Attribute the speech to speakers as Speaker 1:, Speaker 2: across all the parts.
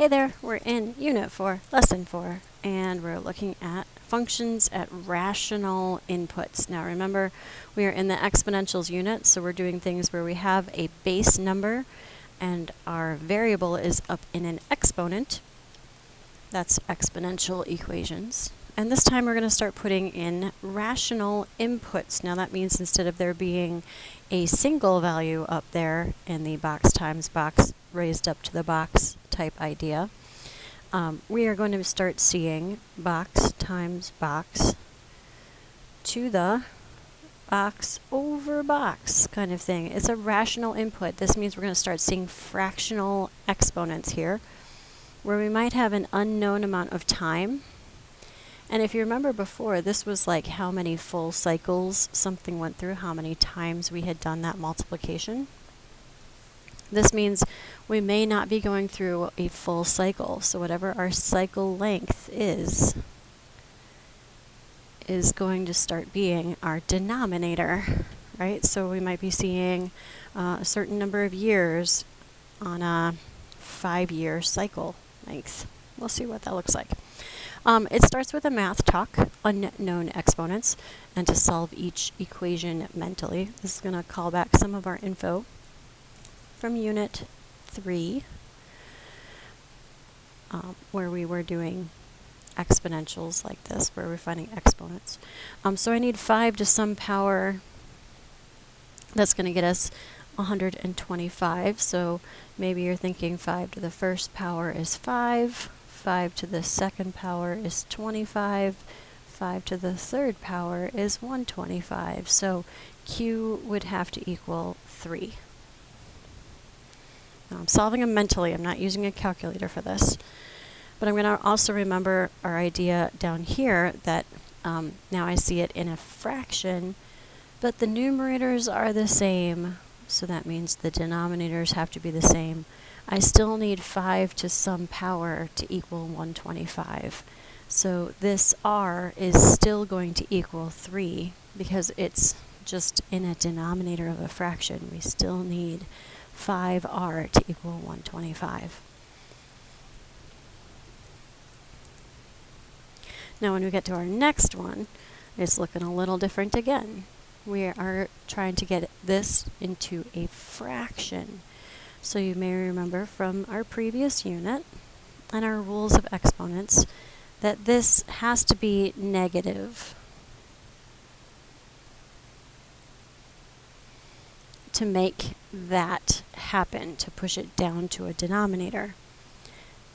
Speaker 1: Hey there, we're in Unit 4, Lesson 4, and we're looking at functions at rational inputs. Now remember, we are in the exponentials unit, so we're doing things where we have a base number and our variable is up in an exponent. That's exponential equations. And this time we're going to start putting in rational inputs. Now that means instead of there being a single value up there in the box times box raised up to the box type idea, we are going to start seeing box times box to the box over box kind of thing. It's a rational input. This means we're going to start seeing fractional exponents here, where we might have an unknown amount of time. And if you remember before, this was like how many full cycles something went through, how many times we had done that multiplication. This means we may not be going through a full cycle. So whatever our cycle length is going to start being our denominator, right? So we might be seeing a certain number of years on a 5-year cycle length. We'll see what that looks like. It starts with a math talk, unknown exponents, and to solve each equation mentally. This is going to call back some of our info from Unit 3, where we were doing exponentials like this, where we're finding exponents. So I need 5 to some power. That's going to get us 125. So maybe you're thinking 5 to the first power is 5. 5 to the second power is 25. 5 to the third power is 125. So Q would have to equal 3. Now I'm solving them mentally. I'm not using a calculator for this. But I'm going to also remember our idea down here that now I see it in a fraction, but the numerators are the same. So that means the denominators have to be the same. I still need 5 to some power to equal 125. So this R is still going to equal 3 because it's just in a denominator of a fraction. We still need 5R to equal 125. Now when we get to our next one, it's looking a little different again. We are trying to get this into a fraction. So you may remember from our previous unit and our rules of exponents that this has to be negative to make that happen, to push it down to a denominator.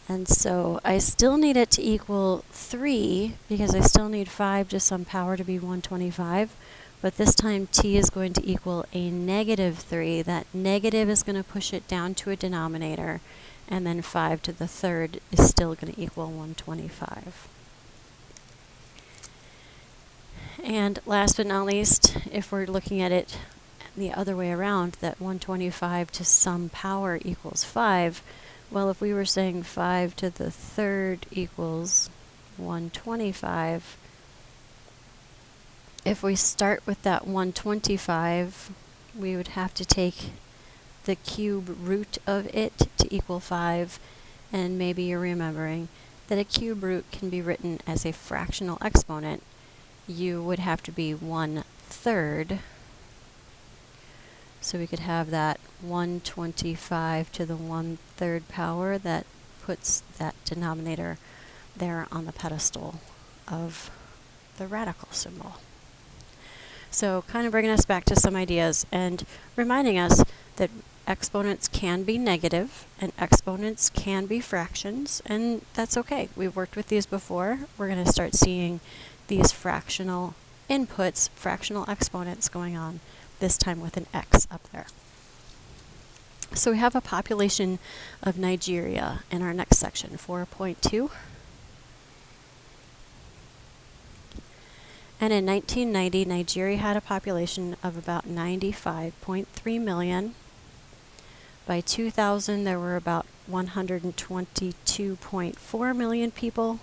Speaker 1: And so I still need it to equal 3 because I still need 5 to some power to be 125. But this time t is going to equal a negative 3. That negative is going to push it down to a denominator. And then 5 to the third is still going to equal 125. And last but not least, if we're looking at it the other way around, that 125 to some power equals 5, well, if we were saying 5 to the third equals 125, if we start with that 125, we would have to take the cube root of it to equal 5. And maybe you're remembering that a cube root can be written as a fractional exponent. You would have to be 1/3. So we could have that 125 to the 1/3 power that puts that denominator there on the pedestal of the radical symbol. So kind of bringing us back to some ideas and reminding us that exponents can be negative and exponents can be fractions, and that's okay. We've worked with these before. We're going to start seeing these fractional inputs, fractional exponents going on, this time with an x up there. So we have a population of Nigeria in our next section, 4.2. And in 1990, Nigeria had a population of about 95.3 million. By 2000, there were about 122.4 million people,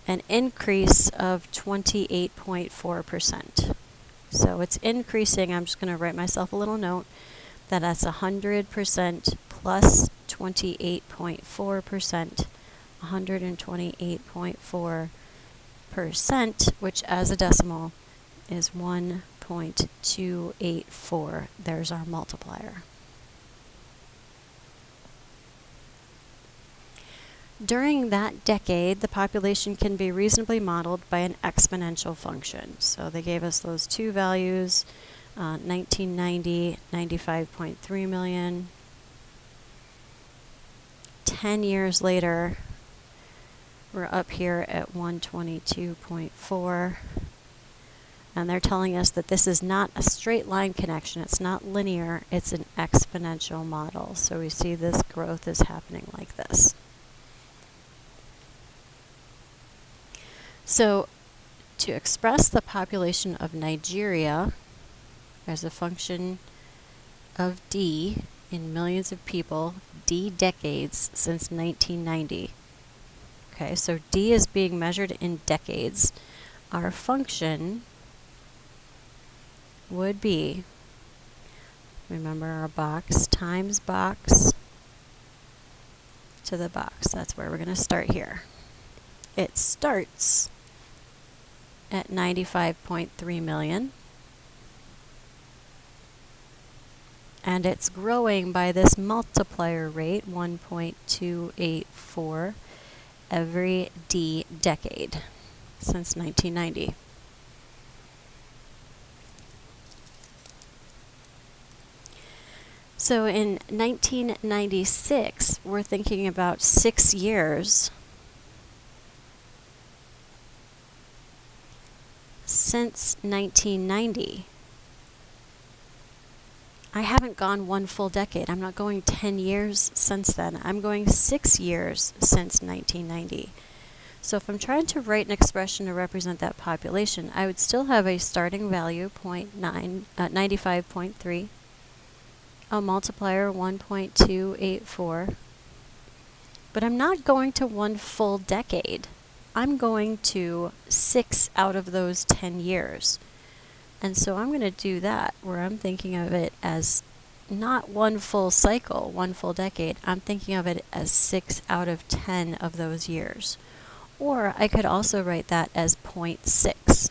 Speaker 1: an increase of 28.4%. So it's increasing. I'm just going to write myself a little note that that's 100% plus 128.4%, 128.4%, which as a decimal is 1.284. There's our multiplier. During that decade, the population can be reasonably modeled by an exponential function. So they gave us those two values, 1990, 95.3 million. 10 years later, we're up here at 122.4. And they're telling us that this is not a straight line connection. It's not linear. It's an exponential model. So we see this growth is happening like this. So to express the population of Nigeria as a function of D in millions of people, D decades since 1990. Okay, so D is being measured in decades. Our function would be, remember our box, times box to the box. That's where we're going to start here. It starts at 95.3 million. And it's growing by this multiplier rate, 1.284, every D decade since 1990. So in 1996, we're thinking about 6 years since 1990. I haven't gone one full decade. I'm not going 10 years since then. I'm going 6 years since 1990. So if I'm trying to write an expression to represent that population, I would still have a starting value, 95.3, a multiplier, 1.284, but I'm not going to one full decade. I'm going to 6 out of those 10 years. And so I'm going to do that, where I'm thinking of it as not one full cycle, one full decade. I'm thinking of it as 6 out of 10 of those years. Or I could also write that as 0.6.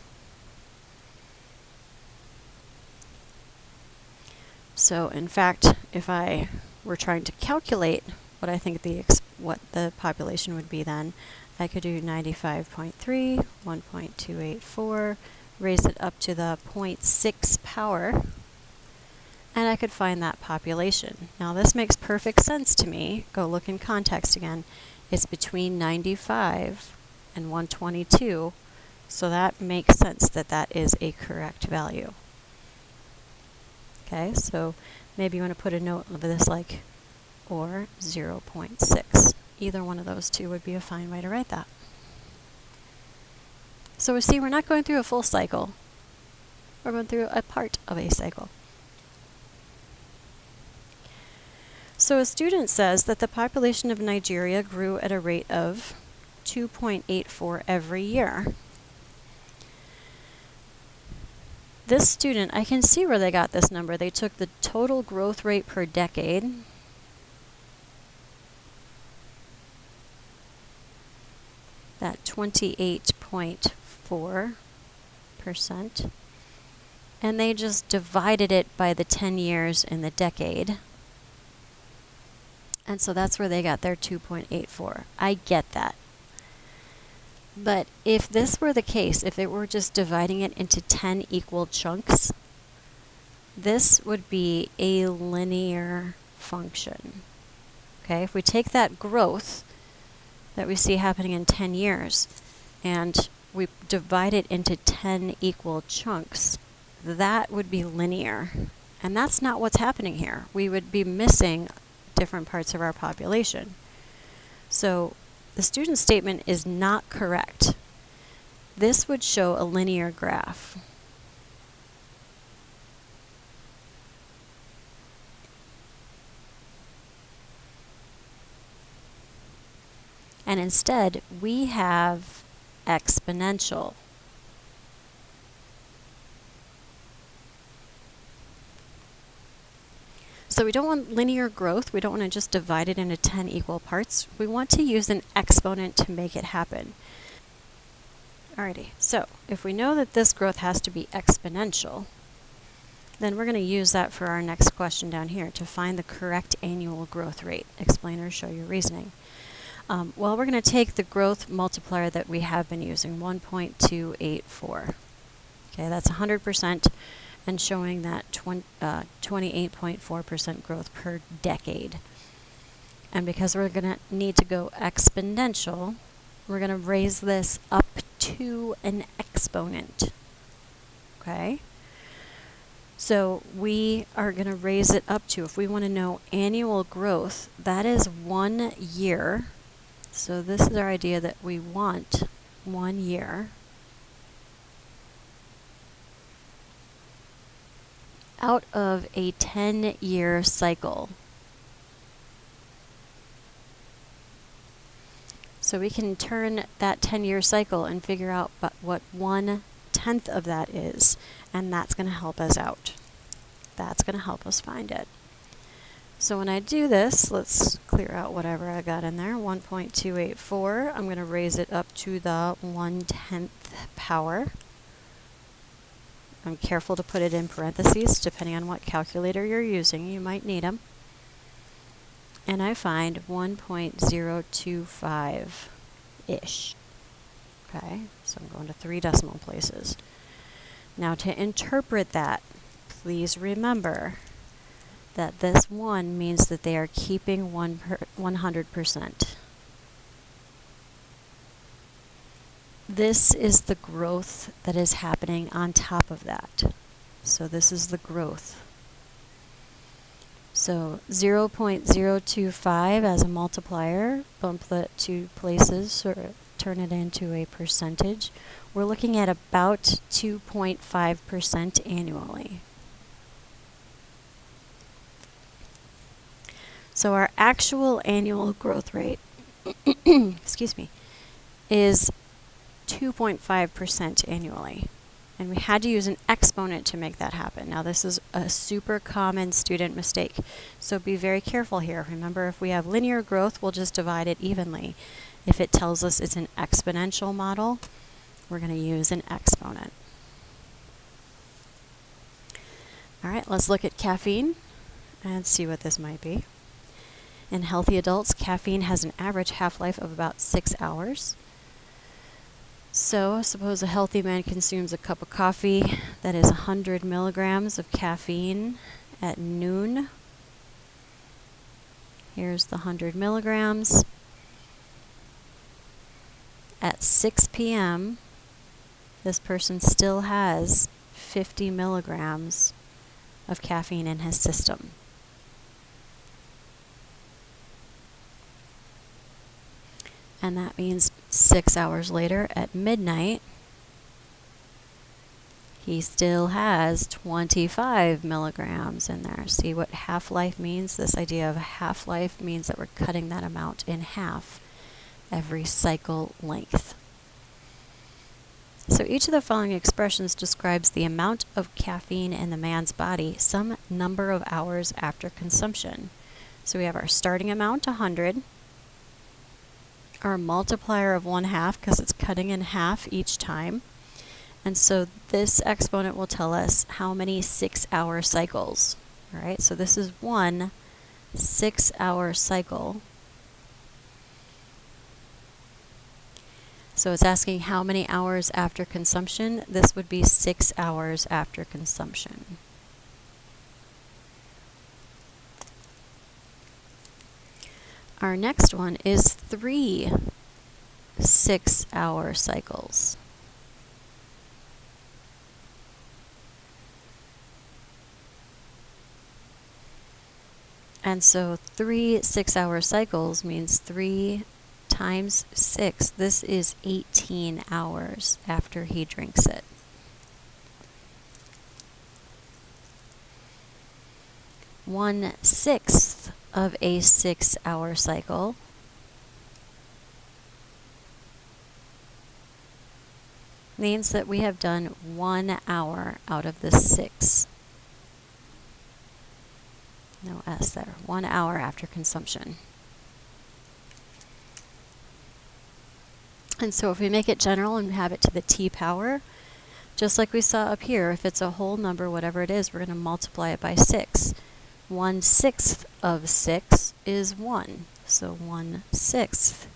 Speaker 1: So in fact, if I were trying to calculate what I think what the population would be then, I could do 95.3, 1.284, raise it up to the 0.6 power, and I could find that population. Now this makes perfect sense to me. Go look in context again. It's between 95 and 122, so that makes sense that that is a correct value. Okay, so maybe you want to put a note of this like, or 0.6. Either one of those two would be a fine way to write that. So we see we're not going through a full cycle. We're going through a part of a cycle. So a student says that the population of Nigeria grew at a rate of 2.84 every year. This student, I can see where they got this number. They took the total growth rate per decade, that 28.4%, and they just divided it by the 10 years in the decade. And so that's where they got their 2.84. I get that. But if this were the case, if it were just dividing it into 10 equal chunks, this would be a linear function. Okay, if we take that growth that we see happening in 10 years and we divide it into 10 equal chunks, that would be linear. And that's not what's happening here. We would be missing different parts of our population. So the student statement is not correct. This would show a linear graph. And instead, we have exponential. So So we don't want linear growth. We don't want to just divide it into 10 equal parts. We want to use an exponent to make it happen. Alrighty, so if we know that this growth has to be exponential, then we're going to use that for our next question down here to find the correct annual growth rate. Explain or show your reasoning. Well, we're going to take the growth multiplier that we have been using, 1.284. Okay, that's 100% and showing that 28.4% growth per decade. And because we're going to need to go exponential, we're going to raise this up to an exponent. Okay? So we are going to raise it up to, if we want to know annual growth, that is 1 year. So this is our idea that we want 1 year out of a 10-year cycle. So we can turn that 10-year cycle and figure out what 1/10 of that is, and that's going to help us out. That's going to help us find it. So when I do this, let's clear out whatever I got in there, 1.284. I'm going to raise it up to the 1/10 power. I'm careful to put it in parentheses, depending on what calculator you're using. You might need them. And I find 1.025-ish. Okay, so I'm going to 3 decimal places. Now to interpret that, please remember that this 1 means that they are keeping 100%. This is the growth that is happening on top of that. So this is the growth. So 0.025 as a multiplier, bump that 2 places or turn it into a percentage. We're looking at about 2.5% annually. So our actual annual growth rate, excuse me, is 2.5% annually. And we had to use an exponent to make that happen. Now this is a super common student mistake, so be very careful here. Remember, if we have linear growth, we'll just divide it evenly. If it tells us it's an exponential model, we're going to use an exponent. All right, let's look at caffeine and see what this might be. In healthy adults, caffeine has an average half-life of about 6 hours. So suppose a healthy man consumes a cup of coffee that is 100 milligrams of caffeine at noon. Here's the 100 milligrams. At 6 p.m., this person still has 50 milligrams of caffeine in his system. And that means 6 hours later at midnight, he still has 25 milligrams in there. See what half-life means? This idea of a half-life means that we're cutting that amount in half every cycle length. So each of the following expressions describes the amount of caffeine in the man's body some number of hours after consumption. So we have our starting amount, 100. Our multiplier of 1/2 because it's cutting in half each time. And so this exponent will tell us how many 6-hour cycles. All right, so this is 1 6-hour cycle. So it's asking how many hours after consumption. This would be 6 hours after consumption. Our next one is 3 6-hour cycles. And so 3 6-hour cycles means 3 times 6. This is 18 hours after he drinks it. One-sixth of a 6-hour cycle means that we have done 1 hour out of the 6. No S there. 1 hour after consumption. And so if we make it general and have it to the t power, just like we saw up here, if it's a whole number, whatever it is, we're going to multiply it by 6. 1/6 of 6 is 1. So 1/6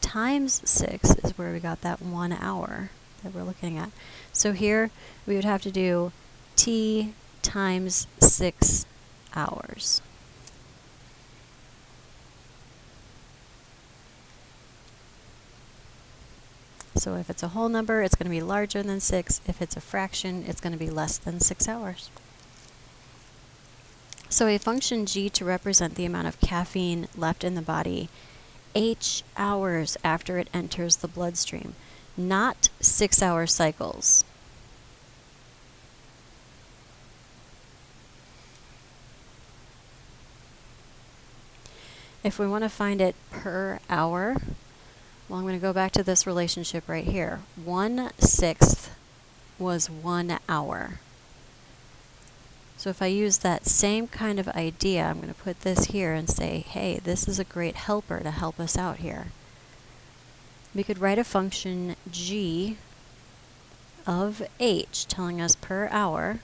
Speaker 1: times 6 is where we got that 1 hour that we're looking at. So here we would have to do t times 6 hours. So if it's a whole number, it's going to be larger than 6. If it's a fraction, it's going to be less than 6 hours. So a function g to represent the amount of caffeine left in the body h hours after it enters the bloodstream, not 6-hour cycles. If we want to find it per hour, well, I'm going to go back to this relationship right here. 1/6 was 1 hour. So if I use that same kind of idea, I'm going to put this here and say, hey, this is a great helper to help us out here. We could write a function g of h telling us per hour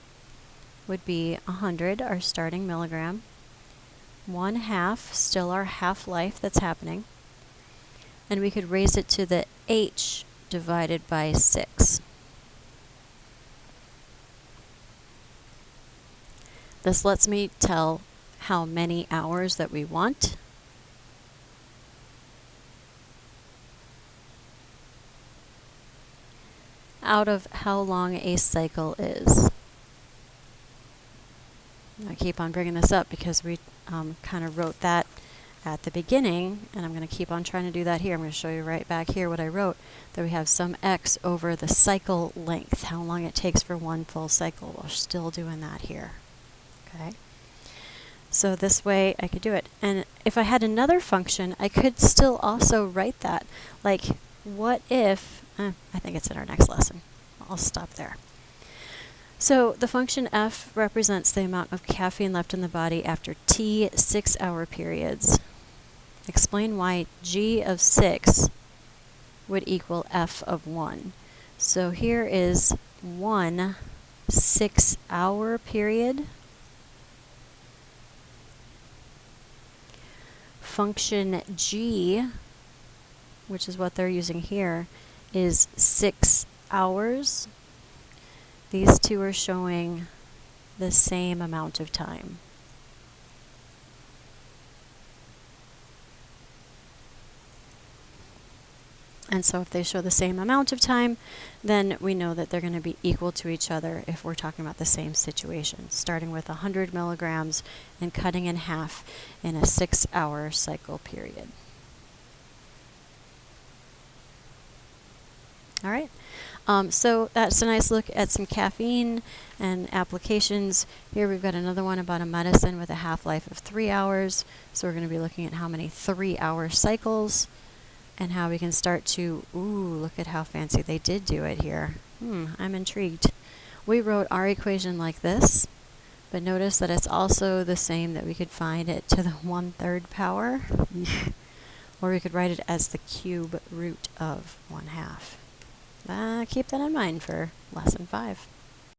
Speaker 1: would be 100, our starting milligram, 1/2, still our half-life that's happening, and we could raise it to the h divided by 6. This lets me tell how many hours that we want. Out of how long a cycle is. I keep on bringing this up because we kind of wrote that at the beginning, and I'm going to keep on trying to do that here. I'm going to show you right back here what I wrote, that we have some x over the cycle length, how long it takes for one full cycle. We're still doing that here. Okay. So this way I could do it. And if I had another function, I could still also write that. Like, what if, I think it's in our next lesson. I'll stop there. So the function f represents the amount of caffeine left in the body after t 6-hour periods. Explain why g of 6 would equal f of 1. So here is 1 6-hour period. Function g, which is what they're using here, is 6 hours. These two are showing the same amount of time. And so if they show the same amount of time, then we know that they're going to be equal to each other if we're talking about the same situation, starting with 100 milligrams and cutting in half in a 6-hour cycle period. All right. So that's a nice look at some caffeine and applications. Here we've got another one about a medicine with a half-life of 3 hours. So we're going to be looking at how many 3-hour cycles and how we can start to, look at how fancy they did do it here. I'm intrigued. We wrote our equation like this, but notice that it's also the same, that we could find it to the 1/3 power, or we could write it as the cube root of 1/2. Keep that in mind for lesson 5.